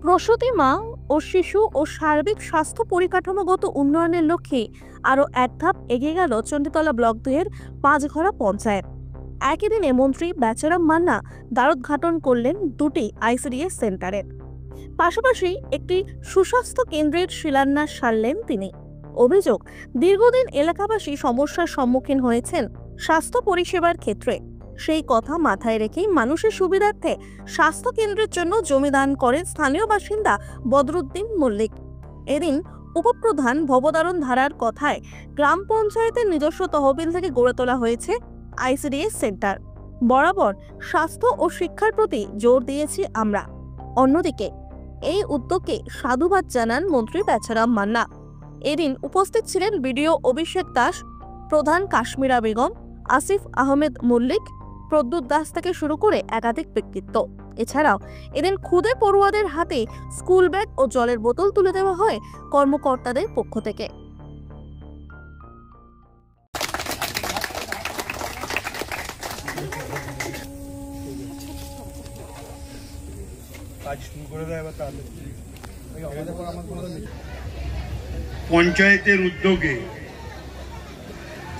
প্রসূতি মা ও শিশু ও সার্বিক স্বাস্থ্য পরিকাঠামোগত উন্নয়নের লক্ষ্যে আরও এক ধাপ এগিয়ে গেল চণ্ডীতলা ব্লক 2-এর পাঁচঘরা পঞ্চায়েত। একই দিনে মন্ত্রী বেচারাম মান্না দ্বারোদ্ঘাটন করলেন দুটি আইসিডিএস সেন্টারের, পাশাপাশি একটি সুস্বাস্থ্য কেন্দ্রের শিলান্যাস সারলেন তিনি। অভিযোগ, দীর্ঘদিন এলাকাবাসী সমস্যার সম্মুখীন হয়েছেন স্বাস্থ্য পরিষেবার ক্ষেত্রে। সেই কথা মাথায় রেখেই মানুষের সুবিধার্থে স্বাস্থ্য কেন্দ্রের জন্য জমি দান করেন স্থানীয় বাসিন্দা বদরুদ্দিন মল্লিক। এদিন উপপ্রধান ভবতারণ ধারার কথায় গ্রাম পঞ্চায়েতের নিজস্ব তহবিল থেকে গড়ে তোলা হয়েছে আইসিডিএস সেন্টার। বরাবর স্বাস্থ্য ও শিক্ষার প্রতি জোর দিয়েছি আমরা। অন্যদিকে এই উদ্যোগকে সাধুবাদ জানান মন্ত্রী বেচারাম মান্না। এদিন উপস্থিত ছিলেন বিডিও অভিষেক দাস, প্রধান কাশ্মীরা বেগম, আসিফ আহমেদ মল্লিক, প্রদ্যুৎ দাস থেকে শুরু করে একাধিক ব্যক্তিত্ব। এছাড়াও এদিন খুদে পড়ুয়াদের হাতে স্কুল ব্যাগ ও জলের বোতল তুলে দেওয়া হয় কর্মকর্তাদের পক্ষ থেকে। পঞ্চায়েতের উদ্যোগে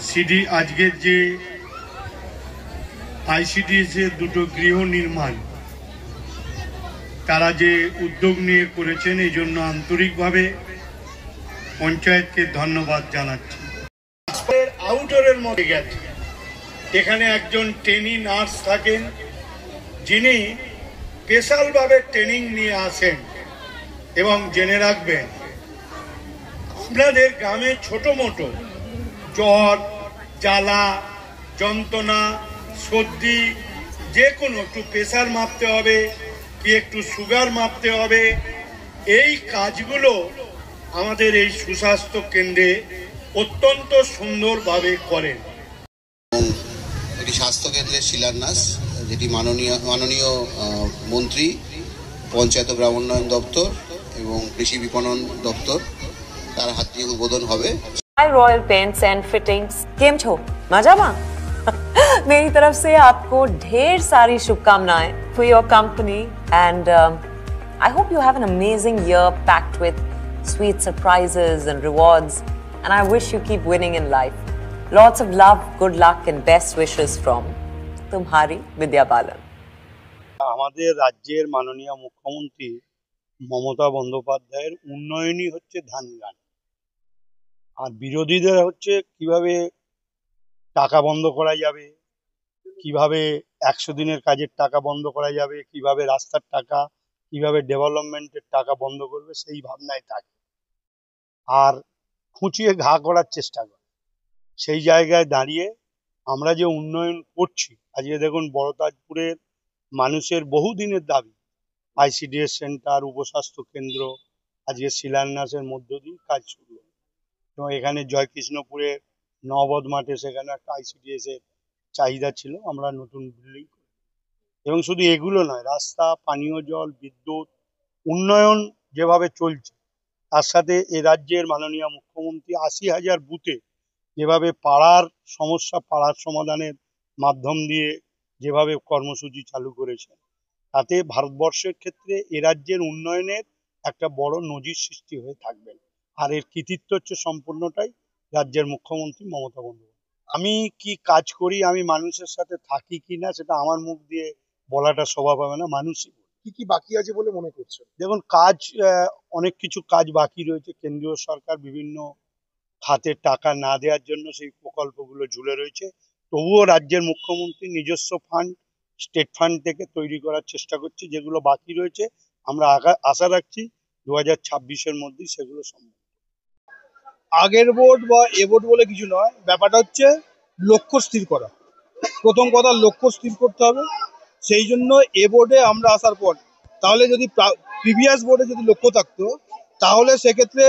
সিডি আজকের যে আইসিডিএস এর দুটো গৃহ নির্মাণ তারা যে উদ্যোগ নিয়ে করেছেন, এই জন্য আন্তরিকভাবে পঞ্চায়েতকে ধন্যবাদ জানাচ্ছি। আউটডোরের মধ্যে গেছে, এখানে একজন ট্রেনি নার্স থাকেন যিনি স্পেশালভাবে ট্রেনিং নিয়ে আসেন। এবং জেনে রাখবেন, আপনাদের গ্রামে ছোট মোটো জ্বর, জ্বালা, যন্ত্রণা, সর্দি, যে কোনো একটু প্রেসার মাপতে হবে কি একটু সুগার মাপতে হবে, এই কাজগুলো আমাদের এই সুস্বাস্থ্য কেন্দ্রে অত্যন্ত সুন্দরভাবে করেন। এটি স্বাস্থ্য কেন্দ্রের শিলান্যাস, যেটি মাননীয় মন্ত্রী, পঞ্চায়েত গ্রাম উন্নয়ন দপ্তর এবং কৃষি বিপণন দপ্তর তার হাত দিয়ে উদ্বোধন হবে। रॉयल पेंट्स एंड फिटिंग्स केम छो मजामा मेरी तरफ से आपको ढेर सारी शुभकामनाएं for your company and I hope you have an amazing year packed with sweet surprises and rewards and I wish you keep winning in life. Lots of love, good luck and best wishes from तुम्हारी विद्या बालन। আমাদের রাজ্যের মাননীয় মুখ্যমন্ত্রী মমতা বন্দ্যোপাধ্যায়ের উন্নয়নই হচ্ছে ধান গান, আর বিরোধীদের হচ্ছে কিভাবে টাকা বন্ধ করা যাবে, কিভাবে 100 দিনের কাজের টাকা বন্ধ করা যাবে, কিভাবে রাস্তার টাকা, কিভাবে ডেভেলপমেন্টের টাকা বন্ধ করবে, সেই ভাবনায় থাকে আর খুঁচিয়ে ঘা করার চেষ্টা করে। সেই জায়গায় দাঁড়িয়ে আমরা যে উন্নয়ন করছি, আজকে দেখুন বড়তাজপুরের মানুষের বহুদিনের দাবি আইসিডিএস সেন্টার, উপস্বাস্থ্য কেন্দ্র, আজকে শিলান্যাসের মধ্য দিয়ে কাজ শুরু হয়। এবং এখানে জয়কৃষ্ণপুরের নবদ মাঠে সেখানে একটা আইসিডিএস এর চাহিদা ছিল, আমরা নতুন বিল্ডিং করি। এবং শুধু এগুলো নয়, রাস্তা, পানীয় জল, বিদ্যুৎ উন্নয়ন যেভাবে চলছে, তার সাথে এ রাজ্যের মাননীয় মুখ্যমন্ত্রী 80,000 বুথে যেভাবে পাড়ার সমস্যা পাড়ার সমাধানের মাধ্যম দিয়ে যেভাবে কর্মসূচি চালু করেছে, তাতে ভারতবর্ষের ক্ষেত্রে এ রাজ্যের উন্নয়নের একটা বড় নজির সৃষ্টি হয়ে থাকবেন। আর এর কৃতিত্ব হচ্ছে সম্পূর্ণটাই রাজ্যের মুখ্যমন্ত্রী মমতা বন্দ্যোপাধ্যায়। আমি কি কাজ করি, আমি মানুষের সাথে থাকি কি না, সেটা আমার মুখ দিয়ে বলাটা স্বভাব হবে না, মানুষই। কি কি বাকি আছে বলে মনে করছেন? দেখুন, কাজ অনেক কিছু কাজ বাকি রয়েছে। কেন্দ্রীয় সরকার বিভিন্ন খাতে টাকা না দেওয়ার জন্য সেই প্রকল্পগুলো ঝুলে রয়েছে। তবুও রাজ্যের মুখ্যমন্ত্রী নিজস্ব ফান্ড, স্টেট ফান্ড থেকে তৈরি করার চেষ্টা করছে। যেগুলো বাকি রয়েছে আমরা আশা রাখছি 2026-এর মধ্যেই সেগুলো সম্ভব। আগের ভোট বা এ ভোট বলে কিছু নয়, ব্যাপারটা হচ্ছে লক্ষ্য স্থির করা। প্রথম কথা, লক্ষ্য স্থির করতে হবে। সেই জন্য এ ভোটে আমরা আসার পর, তাহলে যদি প্রিভিয়াস ভোটে যদি লক্ষ্য থাকতো, তাহলে সেক্ষেত্রে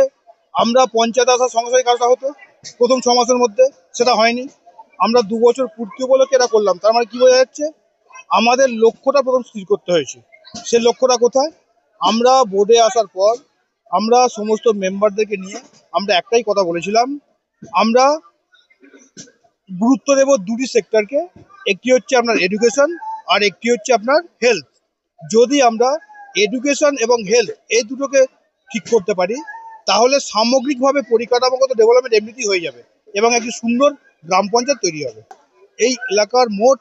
আমরা পঞ্চায়েত আসার সঙ্গে সঙ্গে কাজটা হতো প্রথম 6 মাসের মধ্যে। সেটা হয়নি। আমরা 2 বছর পূর্তি উপলক্ষে এটা করলাম। তার মানে কি বোঝা যাচ্ছে, আমাদের লক্ষ্যটা প্রথম স্থির করতে হয়েছে। সে লক্ষ্যটা কোথায়? আমরা বোর্ডে আসার পর আমরা সমস্ত মেম্বারদেরকে নিয়ে আমরা একটাই কথা বলেছিলাম, আমরা গুরুত্ব দেব দুটি সেক্টরকে। একটি হচ্ছে আপনার এডুকেশন আর একটি হচ্ছে আপনার হেলথ। যদি আমরা এডুকেশন এবং হেলথ এই দুটোকে ঠিক করতে পারি, তাহলে সামগ্রিকভাবে পরিকাঠামোগত ডেভেলপমেন্ট এমনিতেই হয়ে যাবে এবং একটি সুন্দর গ্রাম পঞ্চায়েত তৈরি হবে। এই এলাকার মোট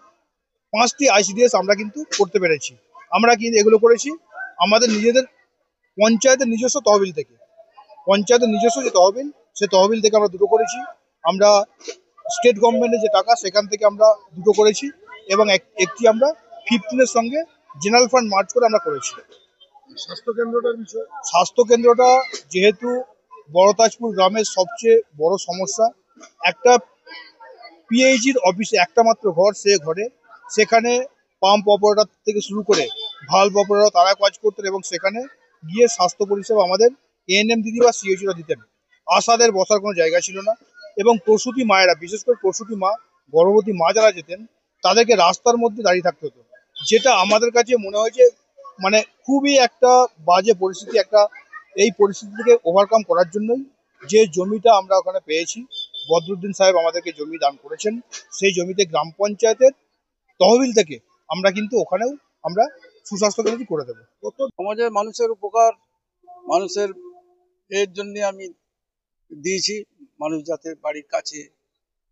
5টি আইসিডিএস আমরা কিন্তু করতে পেরেছি। আমরা কিন্তু এগুলো করেছি আমাদের নিজেদের পঞ্চায়েতের নিজস্ব তহবিল থেকে। পঞ্চায়েতের নিজস্ব যে তহবিল, সে তহবিল থেকে আমরা দুটো করেছি। আমরা স্টেট গভর্নমেন্টের যে টাকা, সেখান থেকে আমরা দুটো করেছি এবং একটি আমরা 15-এর সঙ্গে জেনারেল ফান্ড মার্চ করে আমরা করেছি। স্বাস্থ্যকেন্দ্রটা যেহেতু বড়তাজপুর গ্রামের সবচেয়ে বড় সমস্যা, একটা পিএইচির অফিসে একটা মাত্র ঘর, সে ঘরে সেখানে পাম্প অপারেটর থেকে শুরু করে ভাল্ব অপারেটর তারা কাজ করতেন এবং সেখানে গিয়ে স্বাস্থ্য পরিষেবা আমাদের এএনএম দিদি বা সিএইচরা দিতেন। আশাদের বসার কোনো জায়গা ছিল না এবং প্রসূতি মায়েরা, বিশেষ করে প্রসূতি মা, গর্ভবতী মা যারা যেতেন, তাদেরকে রাস্তার মধ্যে দাঁড়িয়ে থাকতে হতো, যেটা আমাদের কাছে মনে হয়েছে মানে খুবই একটা বাজে পরিস্থিতি। এই পরিস্থিতি থেকে ওভারকাম করার জন্যই যে জমিটা আমরা ওখানে পেয়েছি, বদরুদ্দিন সাহেব আমাদেরকে জমি দান করেছেন, সেই জমিতে গ্রাম পঞ্চায়েতের তহবিল থেকে আমরা কিন্তু ওখানেও আমরা সুস্বাস্থ্য কেন্দ্রটি করে দেবো। সমাজের মানুষের উপকার, মানুষের এর জন্য আমি দিয়েছি, মানুষ যাতে বাড়ির কাছে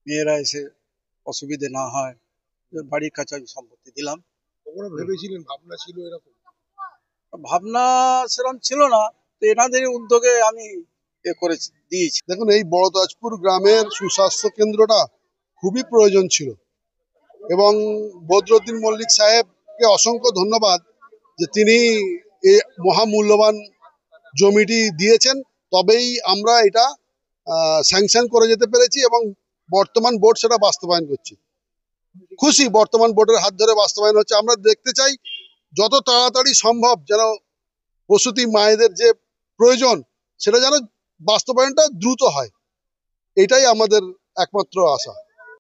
মেয়েরা এসে অসুবিধে না হয়, বাড়ির কাছে আমি সম্পত্তি দিলাম। ভেবেছিলেন, ভাবনা ছিল এরকম? ভাবনা সেরকম ছিল না, তো এনাদের উদ্যোগে আমি করে দিয়েছি। দেখুন, এই বড়তাজপুর গ্রামের সুস্বাস্থ্য কেন্দ্রটা খুবই প্রয়োজন ছিল এবং বদরুদ্দিন মল্লিক সাহেবকে অসংখ্য ধন্যবাদ যে তিনি এই মহামূল্যবান জমিটি দিয়েছেন, তবেই আমরা এটা স্যাংশন করে যেতে পেরেছি এবং বর্তমান বোর্ড সেটা বাস্তবায়ন করছে। খুশি, বর্তমান বোর্ডের হাত ধরে বাস্তবায়ন হচ্ছে। আমরা দেখতে চাই যত তাড়াতাড়ি সম্ভব যেন প্রসূতি মায়েদের যে প্রয়োজন সেটা যেন বাস্তবায়নটা দ্রুত হয়, এটাই আমাদের একমাত্র আশা।